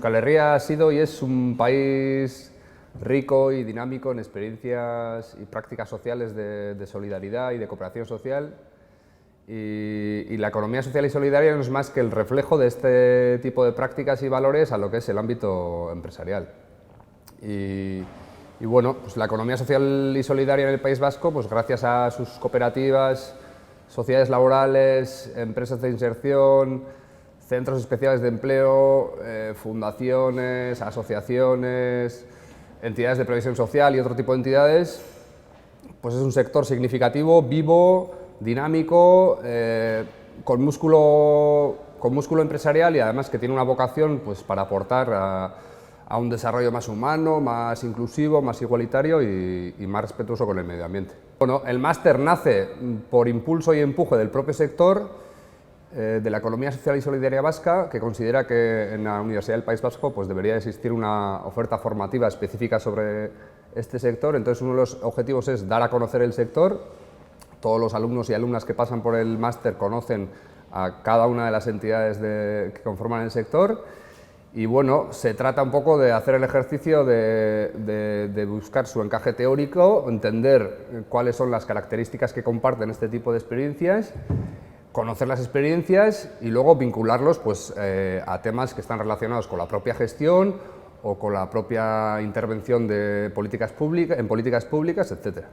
Euskal Herria ha sido y es un país rico y dinámico en experiencias y prácticas sociales de solidaridad y de cooperación social. Y la economía social y solidaria no es más que el reflejo de este tipo de prácticas y valores a lo que es el ámbito empresarial. Y bueno, pues la economía social y solidaria en el País Vasco, pues gracias a sus cooperativas, sociedades laborales, empresas de inserción, centros especiales de empleo, fundaciones, asociaciones, entidades de previsión social y otro tipo de entidades, pues es un sector significativo, vivo, dinámico, con músculo empresarial y además que tiene una vocación pues, para aportar a un desarrollo más humano, más inclusivo, más igualitario y más respetuoso con el medio ambiente. Bueno, el máster nace por impulso y empuje del propio sector de la economía social y solidaria vasca, que considera que en la Universidad del País Vasco pues, debería existir una oferta formativa específica sobre este sector. Entonces uno de los objetivos es dar a conocer el sector. Todos los alumnos y alumnas que pasan por el máster conocen a cada una de las entidades que conforman el sector. Y bueno, se trata un poco de hacer el ejercicio de buscar su encaje teórico, entender cuáles son las características que comparten este tipo de experiencias, conocer las experiencias y luego vincularlos pues, a temas que están relacionados con la propia gestión o con la propia intervención de políticas públicas, etc.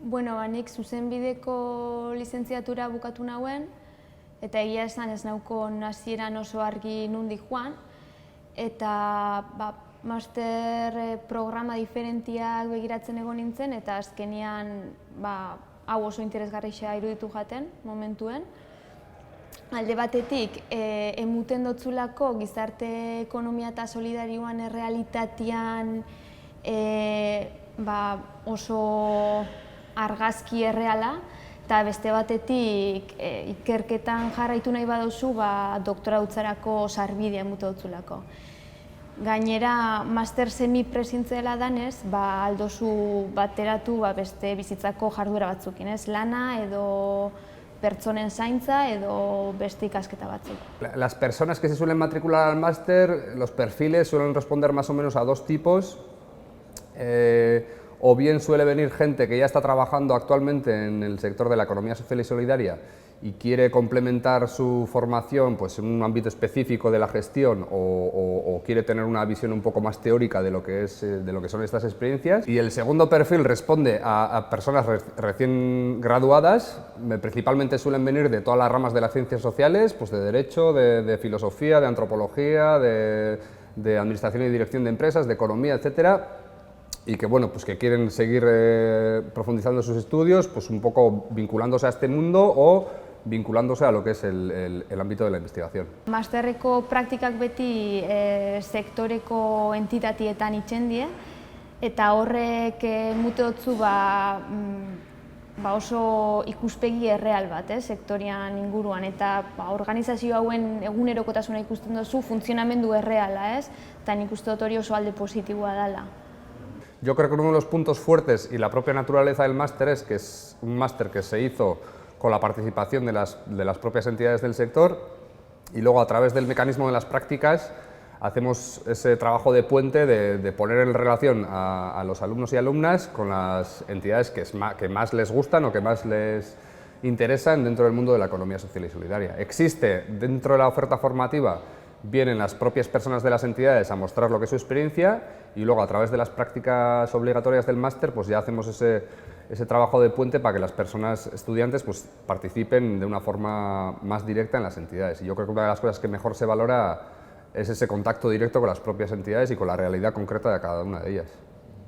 Bueno, nik zuzenbideko lizentziatura bukatu nauen, eta egia esan ez naukon hasieran oso argi nondik joan, eta master programa diferentiak begiratzen egon nintzen, eta azkenean hau oso interesgarria iruditu jaten momentuen. Alde batetik, emuten dotzulako gizarte ekonomia eta solidarioan errealitatean oso argazki erreala, eta beste batetik ikerketan jarraitu nahi baduzu doktorautzarako sarbidea emute dotzulako. Gainera, master semi-presentziala danez, aldozu bateratu beste bizitzako jarduera batzukin, lana edo pertsonen zaintza edo beste ikasketa batzuk. Las personas que se suelen matricular al máster, los perfiles suelen responder más o menos a dos tipos. O bien suele venir gente que ya está trabajando actualmente en el sector de la economía social y solidaria y quiere complementar su formación pues, en un ámbito específico de la gestión o quiere tener una visión un poco más teórica de lo que son estas experiencias. Y el segundo perfil responde a personas recién graduadas, principalmente suelen venir de todas las ramas de las ciencias sociales, pues de derecho, de filosofía, de antropología, de administración y dirección de empresas, de economía, etcétera. Y que, bueno, pues que quieren seguir profundizando sus estudios, pues un poco vinculándose a este mundo o vinculándose a lo que es el ámbito de la investigación. Masterreko praktikak beti sektoreko entitatietan itzen die, eta horrek emute dotzu oso ikuspegi erreal bat, sektorian inguruan, eta organizazio hauen egunerokotasuna ikusten duzu funtzionamendu erreala, eta nik uste dut hori oso alde positiboa dela. Yo creo que uno de los puntos fuertes y la propia naturaleza del máster es que es un máster que se hizo con la participación de las propias entidades del sector y luego a través del mecanismo de las prácticas hacemos ese trabajo de puente de poner en relación a los alumnos y alumnas con las entidades que más les gustan o que más les interesan dentro del mundo de la economía social y solidaria. Existe dentro de la oferta formativa, vienen las propias personas de las entidades a mostrar lo que es su experiencia y luego a través de las prácticas obligatorias del máster pues ya hacemos ese trabajo de puente para que las personas estudiantes pues participen de una forma más directa en las entidades. Y yo creo que una de las cosas que mejor se valora es ese contacto directo con las propias entidades y con la realidad concreta de cada una de ellas.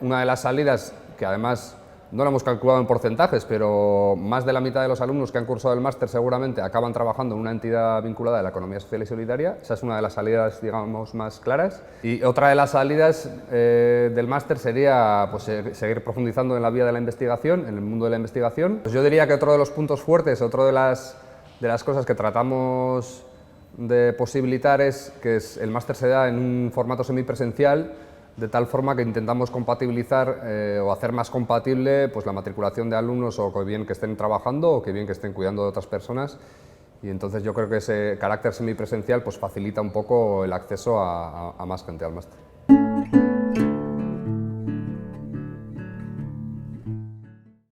Una de las salidas que además no lo hemos calculado en porcentajes, pero más de la mitad de los alumnos que han cursado el máster seguramente acaban trabajando en una entidad vinculada a la economía social y solidaria. Esa es una de las salidas, digamos, más claras. Y otra de las salidas del máster sería pues, seguir profundizando en la vía de la investigación, en el mundo de la investigación. Pues yo diría que otro de los puntos fuertes, otro de las cosas que tratamos de posibilitar es que el máster se da en un formato semipresencial, de tal forma que intentamos compatibilizar o hacer más compatible pues, la matriculación de alumnos o que bien que estén trabajando o que bien que estén cuidando de otras personas Y entonces yo creo que ese carácter semipresencial pues facilita un poco el acceso a más gente al máster.